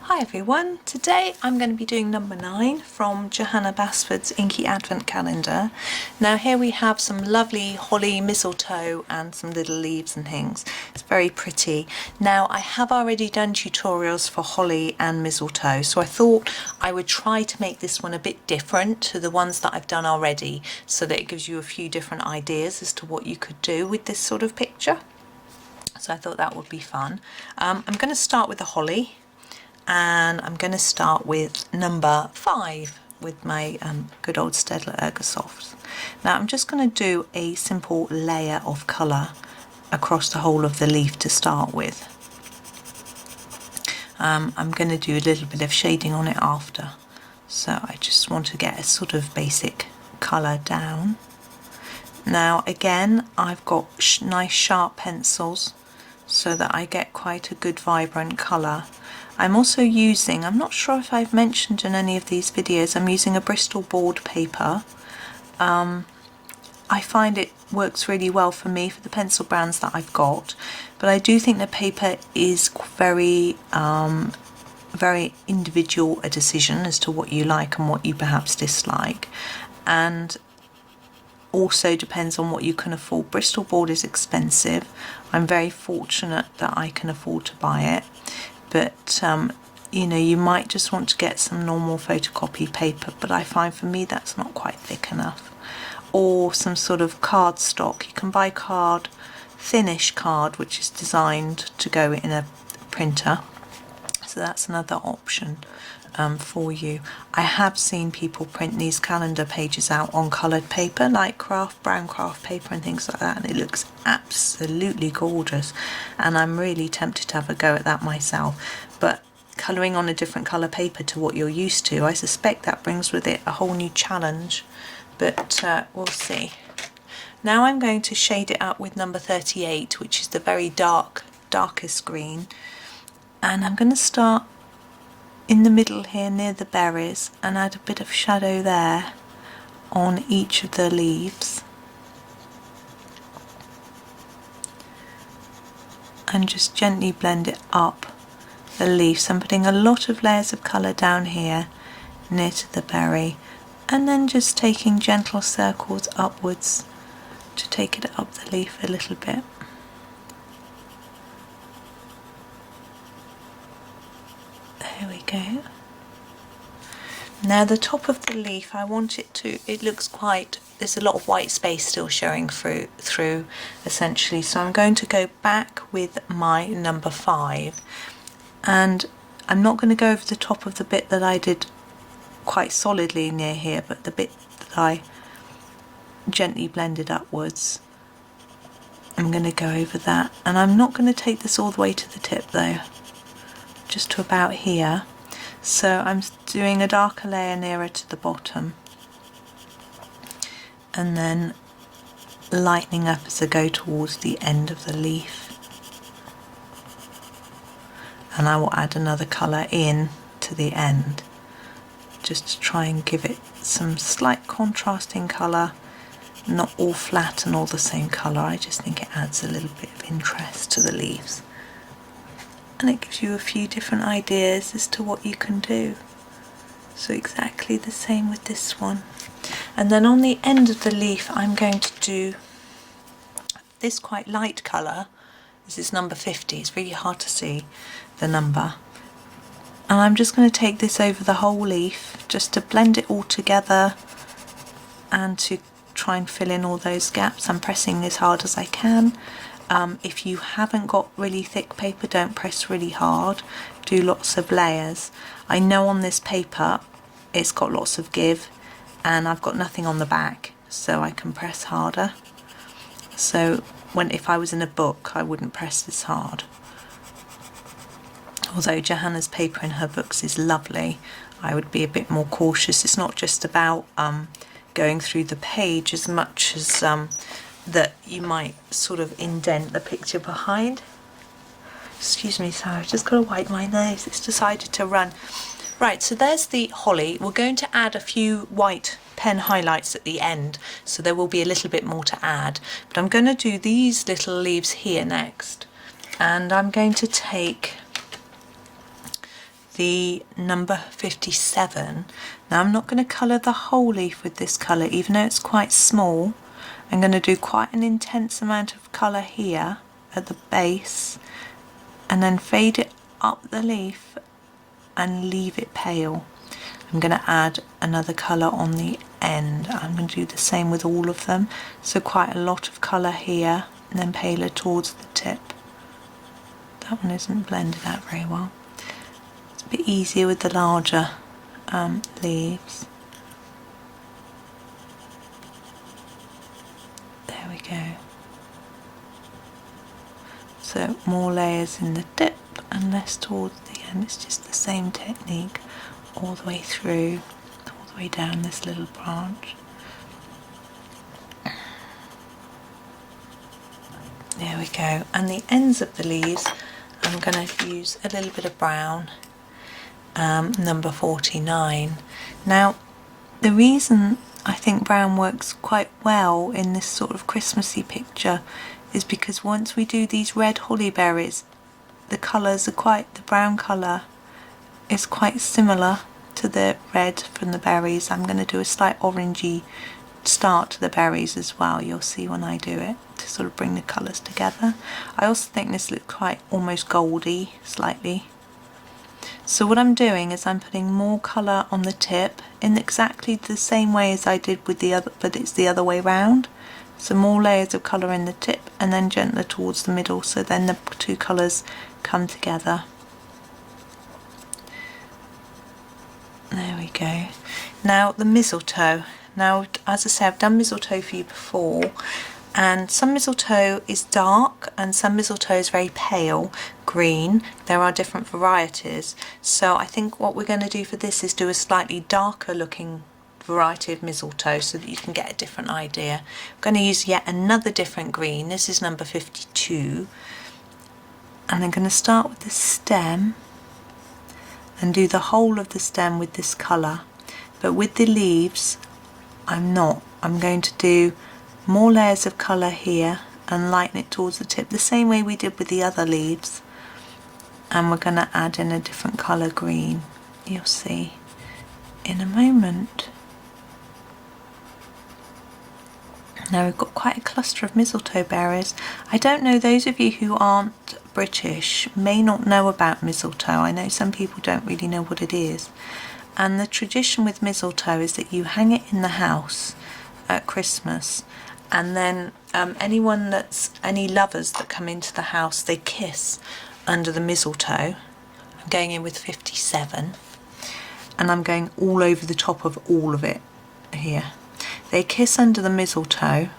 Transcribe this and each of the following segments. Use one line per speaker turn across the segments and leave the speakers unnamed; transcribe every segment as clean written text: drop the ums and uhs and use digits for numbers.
Hi everyone, today I'm going to be doing number 9 from Johanna Basford's Inky Advent Calendar. Now here we have some lovely holly, mistletoe and some little leaves and things. It's very pretty. Now I have already done tutorials for holly and mistletoe, so I thought I would try to make this one a bit different to the ones that I've done already, so that it gives you a few different ideas as to what you could do with this sort of picture. So I thought that would be fun. I'm going to start with the holly. And I'm going to start with number 5 with my good old Staedtler Ergosoft. Now I'm just going to do a simple layer of colour across the whole of the leaf to start with. I'm going to do a little bit of shading on it after, so I just want to get a sort of basic colour down. Now again, I've got nice sharp pencils so that I get quite a good vibrant colour. I'm also using, I'm not sure if I've mentioned in any of these videos, I'm using a Bristol board paper. I find it works really well for me for the pencil brands that I've got, but I do think the paper is very individual a decision as to what you like and what you perhaps dislike, and also depends on what you can afford. Bristol board is expensive. I'm very fortunate that I can afford to buy it. But you know, you might just want to get some normal photocopy paper, but I find for me that's not quite thick enough. Or some sort of card stock. You can buy thinnish card, which is designed to go in a printer. So that's another option for you. I have seen people print these calendar pages out on coloured paper, like brown craft paper and things like that, and it looks absolutely gorgeous, and I'm really tempted to have a go at that myself. But colouring on a different colour paper to what you're used to, I suspect that brings with it a whole new challenge, but we'll see. Now I'm going to shade it up with number 38, which is the very darkest green, and I'm going to start in the middle here near the berries and add a bit of shadow there on each of the leaves, and just gently blend it up the leaves. I'm putting a lot of layers of colour down here near to the berry, and then just taking gentle circles upwards to take it up the leaf a little bit. There we go. Now the top of the leaf, I want it to, it looks quite, there's a lot of white space still showing through essentially, so I'm going to go back with my number 5, and I'm not going to go over the top of the bit that I did quite solidly near here, but the bit that I gently blended upwards, I'm going to go over that, and I'm not going to take this all the way to the tip though, just to about here. So I'm doing a darker layer nearer to the bottom, and then lightening up as I go towards the end of the leaf, and I will add another colour in to the end just to try and give it some slight contrasting colour, not all flat and all the same colour. I just think it adds a little bit of interest to the leaves, and it gives you a few different ideas as to what you can do. So exactly the same with this one. And then on the end of the leaf I'm going to do this quite light colour. This is number 50, it's really hard to see the number. And I'm just going to take this over the whole leaf just to blend it all together and to try and fill in all those gaps. I'm pressing as hard as I can. If you haven't got really thick paper, don't press really hard, do lots of layers. I know on this paper it's got lots of give, and I've got nothing on the back, so I can press harder. So if I was in a book I wouldn't press this hard. Although Johanna's paper in her books is lovely, I would be a bit more cautious. It's not just about going through the page as much as that you might sort of indent the picture behind. Excuse me, sorry, I've just got to wipe my nose, it's decided to run. Right, so there's the holly. We're going to add a few white pen highlights at the end, so there will be a little bit more to add, but I'm going to do these little leaves here next, and I'm going to take the number 57. Now I'm not going to colour the whole leaf with this colour, even though it's quite small. I'm going to do quite an intense amount of colour here at the base and then fade it up the leaf and leave it pale. I'm going to add another colour on the end. I'm going to do the same with all of them, so quite a lot of colour here and then paler towards the tip. That one isn't blended out very well. It's a bit easier with the larger leaves. There we go. So more layers in the tip and less towards the end. It's just the same technique all the way through, all the way down this little branch. There we go. And the ends of the leaves, I'm going to use a little bit of brown, number 49. Now, the reason I think brown works quite well in this sort of Christmassy picture is because once we do these red holly berries, the colours are quite, the brown colour is quite similar to the red from the berries. I'm going to do a slight orangey start to the berries as well, you'll see when I do it, to sort of bring the colours together. I also think this looks quite almost goldy slightly. So what I'm doing is I'm putting more colour on the tip in exactly the same way as I did with the other, but it's the other way round. So more layers of colour in the tip and then gentler towards the middle, so then the two colours come together. There we go. Now the mistletoe. Now, as I say, I've done mistletoe for you before, and some mistletoe is dark and some mistletoe is very pale green. There are different varieties, so I think what we're going to do for this is do a slightly darker looking variety of mistletoe so that you can get a different idea. I'm going to use yet another different green. This is number 52, and I'm going to start with the stem and do the whole of the stem with this colour, but with the leaves I'm not. I'm going to do more layers of colour here and lighten it towards the tip the same way we did with the other leaves, and we're going to add in a different colour green, you'll see in a moment. Now we've got quite a cluster of mistletoe berries. I don't know, those of you who aren't British may not know about mistletoe. I know some people don't really know what it is. And the tradition with mistletoe is that you hang it in the house at Christmas, and then any lovers that come into the house, they kiss under the mistletoe. I'm going in with 57, and I'm going all over the top of all of it here. They kiss under the mistletoe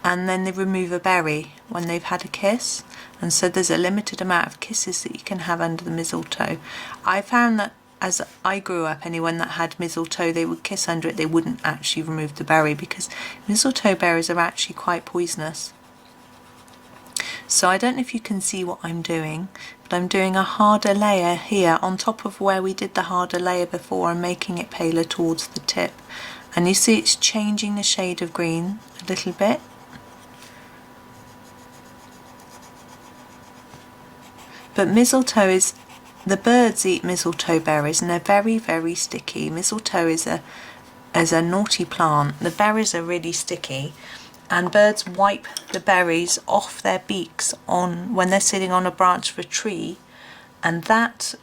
and then they remove a berry when they've had a kiss, and so there's a limited amount of kisses that you can have under the mistletoe. I found that as I grew up, anyone that had mistletoe, they would kiss under it, they wouldn't actually remove the berry because mistletoe berries are actually quite poisonous. So I don't know if you can see what I'm doing, but I'm doing a harder layer here on top of where we did the harder layer before and making it paler towards the tip. And you see it's changing the shade of green a little bit. But mistletoe is, the birds eat mistletoe berries and they're very, very sticky. Mistletoe is a naughty plant. The berries are really sticky, and birds wipe the berries off their beaks when they're sitting on a branch of a tree, and that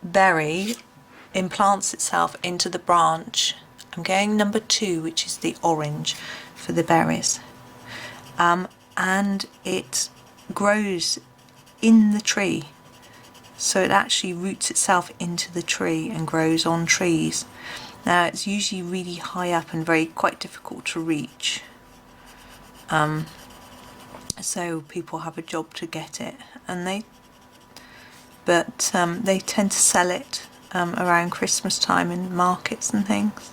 berry implants itself into the branch. I'm going number 2, which is the orange for the berries, and it grows in the tree, so it actually roots itself into the tree and grows on trees. Now it's usually really high up and quite difficult to reach, so people have a job to get it, and they tend to sell it around Christmas time in markets and things.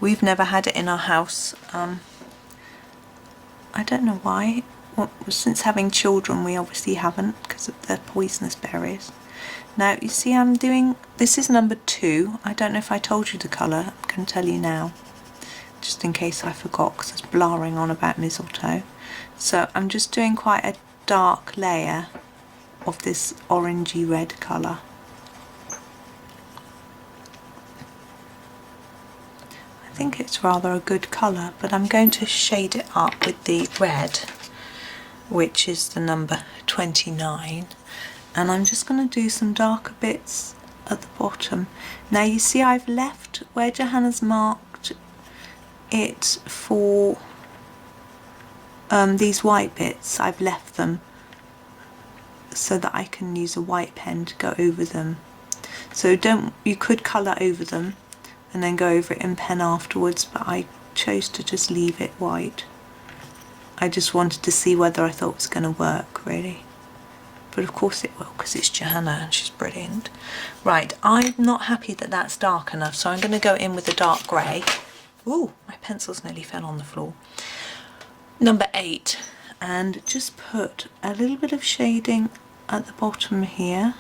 We've never had it in our house. I don't know why. Well, since having children we obviously haven't, because of the poisonous berries. Now you see I'm doing, this is number 2. I don't know if I told you the colour. I'm going to tell you now, just in case I forgot, because I was blaring on about mistletoe. So I'm just doing quite a dark layer of this orangey red colour. I think it's rather a good colour, but I'm going to shade it up with the red, which is the number 29, and I'm just going to do some darker bits at the bottom. Now you see I've left where Johanna's marked it for these white bits, I've left them so that I can use a white pen to go over them. So you could colour over them and then go over it in pen afterwards, but I chose to just leave it white. I just wanted to see whether I thought it was going to work, really. But of course it will, because it's Johanna and she's brilliant. Right, I'm not happy that that's dark enough, so I'm going to go in with a dark grey. Ooh, my pencils nearly fell on the floor. Number 8, and just put a little bit of shading at the bottom here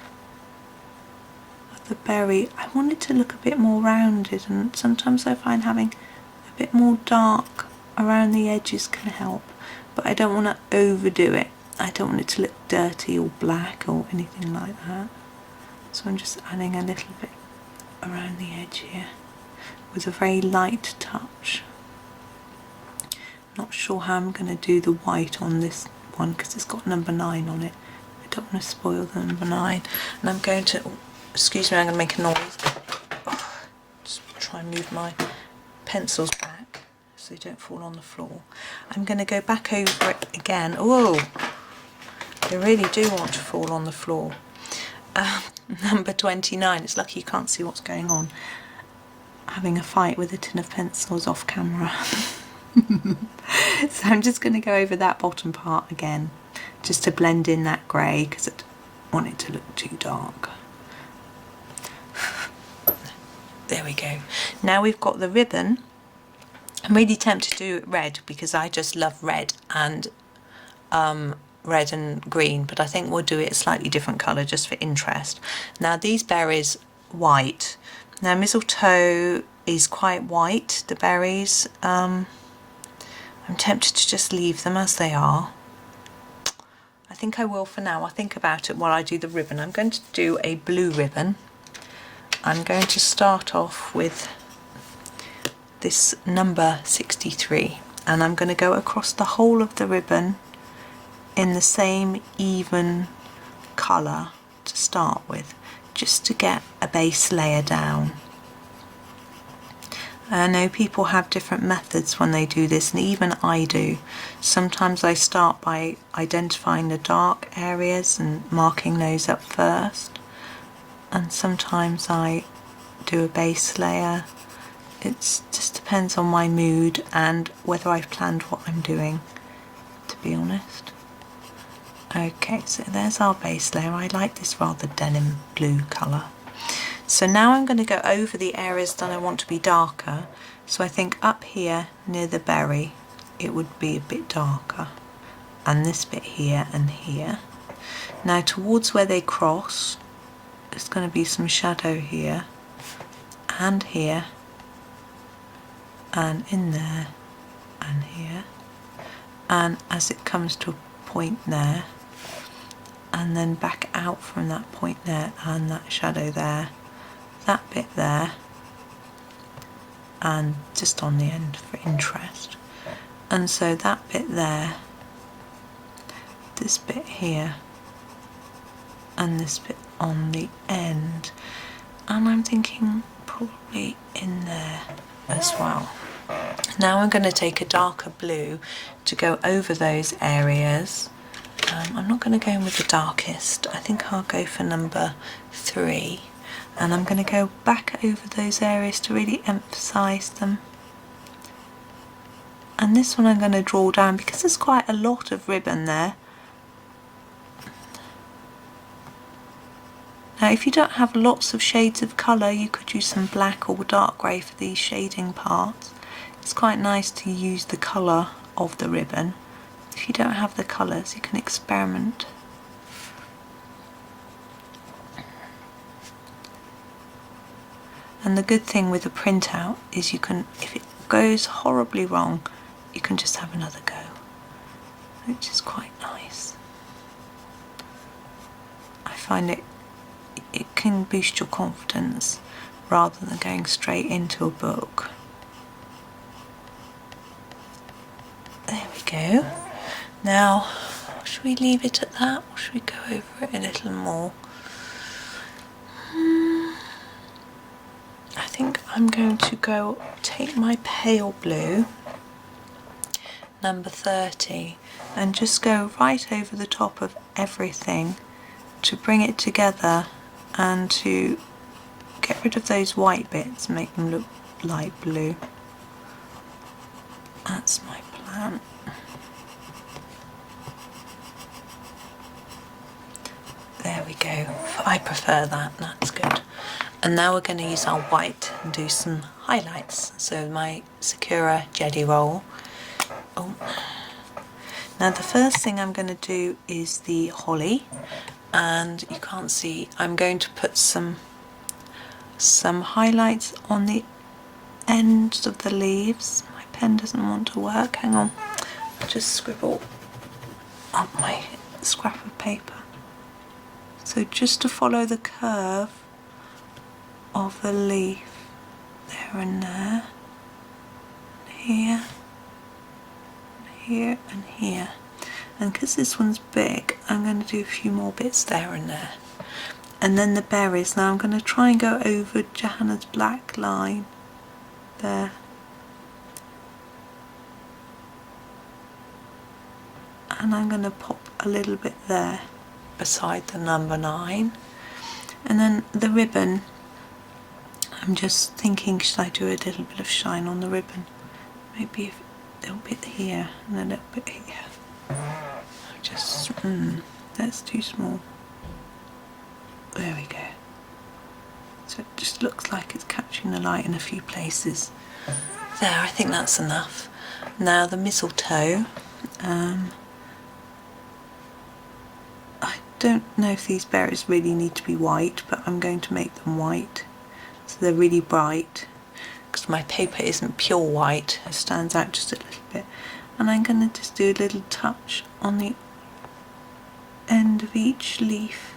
of the berry. I want it to look a bit more rounded, and sometimes I find having a bit more dark around the edges can help, but I don't want to overdo it. I don't want it to look dirty or black or anything like that. So I'm just adding a little bit around the edge here with a very light touch. Not sure how I'm going to do the white on this one because it's got number 9 on it. I don't want to spoil the number 9. And I'm going to, excuse me, I'm going to make a noise. Just try and move my pencils back so they don't fall on the floor. I'm going to go back over it again. Oh, they really do want to fall on the floor. Number 29, it's lucky you can't see what's going on. Having a fight with a tin of pencils off camera. So I'm just going to go over that bottom part again, just to blend in that grey because I don't want it to look too dark. There we go. Now we've got the ribbon. I'm really tempted to do it red because I just love red and green, but I think we'll do it a slightly different colour just for interest. Now these berries white. Now mistletoe is quite white, the berries. I'm tempted to just leave them as they are. I think I will for now. I'll think about it while I do the ribbon. I'm going to do a blue ribbon. I'm going to start off with this number 63, and I'm going to go across the whole of the ribbon in the same even colour to start with, just to get a base layer down. I know people have different methods when they do this, and even I do. Sometimes I start by identifying the dark areas and marking those up first, and sometimes I do a base layer. It just depends on my mood and whether I've planned what I'm doing, to be honest. Okay, so there's our base layer. I like this rather denim blue colour. So now I'm going to go over the areas that I want to be darker. So I think up here near the berry it would be a bit darker, and this bit here and here. Now towards where they cross there's going to be some shadow here and here and in there and here, and as it comes to a point there and then back out from that point there and that shadow there, that bit there, and just on the end for interest. And so that bit there, this bit here, and this bit on the end, and I'm thinking probably in there as well. Now I'm going to take a darker blue to go over those areas. I'm not going to go in with the darkest. I think I'll go for number 3. And I'm going to go back over those areas to really emphasise them. And this one I'm going to draw down because there's quite a lot of ribbon there. Now if you don't have lots of shades of colour, you could use some black or dark grey for these shading parts. It's quite nice to use the colour of the ribbon. If you don't have the colours, you can experiment. And the good thing with a printout is you can, if it goes horribly wrong, you can just have another go, which is quite nice. I find it can boost your confidence rather than going straight into a book. There we go. Now, should we leave it at that, or should we go over it a little more? I think I'm going to take my pale blue, number 30, and just go right over the top of everything to bring it together and to get rid of those white bits and make them look light blue. That's my plan. There we go. I prefer that, that's good. And now we're going to use our white and do some highlights. So my Sakura Jelly Roll. Oh. Now the first thing I'm going to do is the holly, and you can't see, I'm going to put some highlights on the ends of the leaves. My pen doesn't want to work, hang on. I'll just scribble on my scrap of paper. So just to follow the curve of the leaf, there and there, here, here and here. And because this one's big, I'm going to do a few more bits there and there. And then the berries. Now I'm going to try and go over Johanna's black line there. And I'm going to pop a little bit there beside the number 9. And then the ribbon, I'm just thinking, should I do a little bit of shine on the ribbon? Maybe a little bit here and a little bit here. Just, that's too small. There we go. So it just looks like it's catching the light in a few places. There, I think that's enough. Now the mistletoe. I don't know if these berries really need to be white, but I'm going to make them white. So they're really bright. Because my paper isn't pure white, it stands out just a little bit. And I'm going to just do a little touch on the end of each leaf.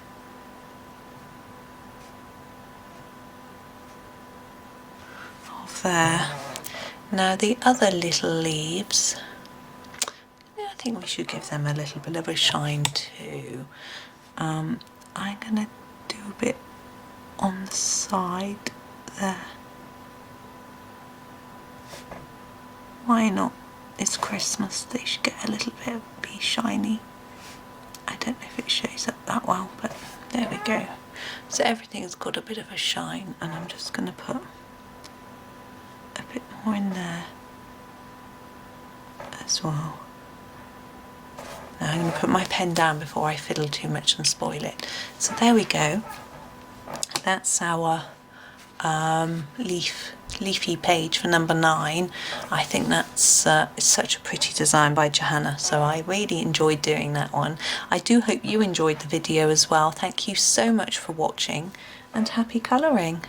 Of there. Now the other little leaves, I think we should give them a little bit of a shine too. I'm going to do a bit on the side there. Why not? It's Christmas, they should get a little bit of be shiny. I don't know if it shows up that well, but there we go. So everything's got a bit of a shine, and I'm just going to put a bit more in there as well. Now I'm going to put my pen down before I fiddle too much and spoil it. So there we go. That's our leafy page for number 9. I think that's it's such a pretty design by Johanna, so I really enjoyed doing that one. I do hope you enjoyed the video as well. Thank you so much for watching, and happy colouring.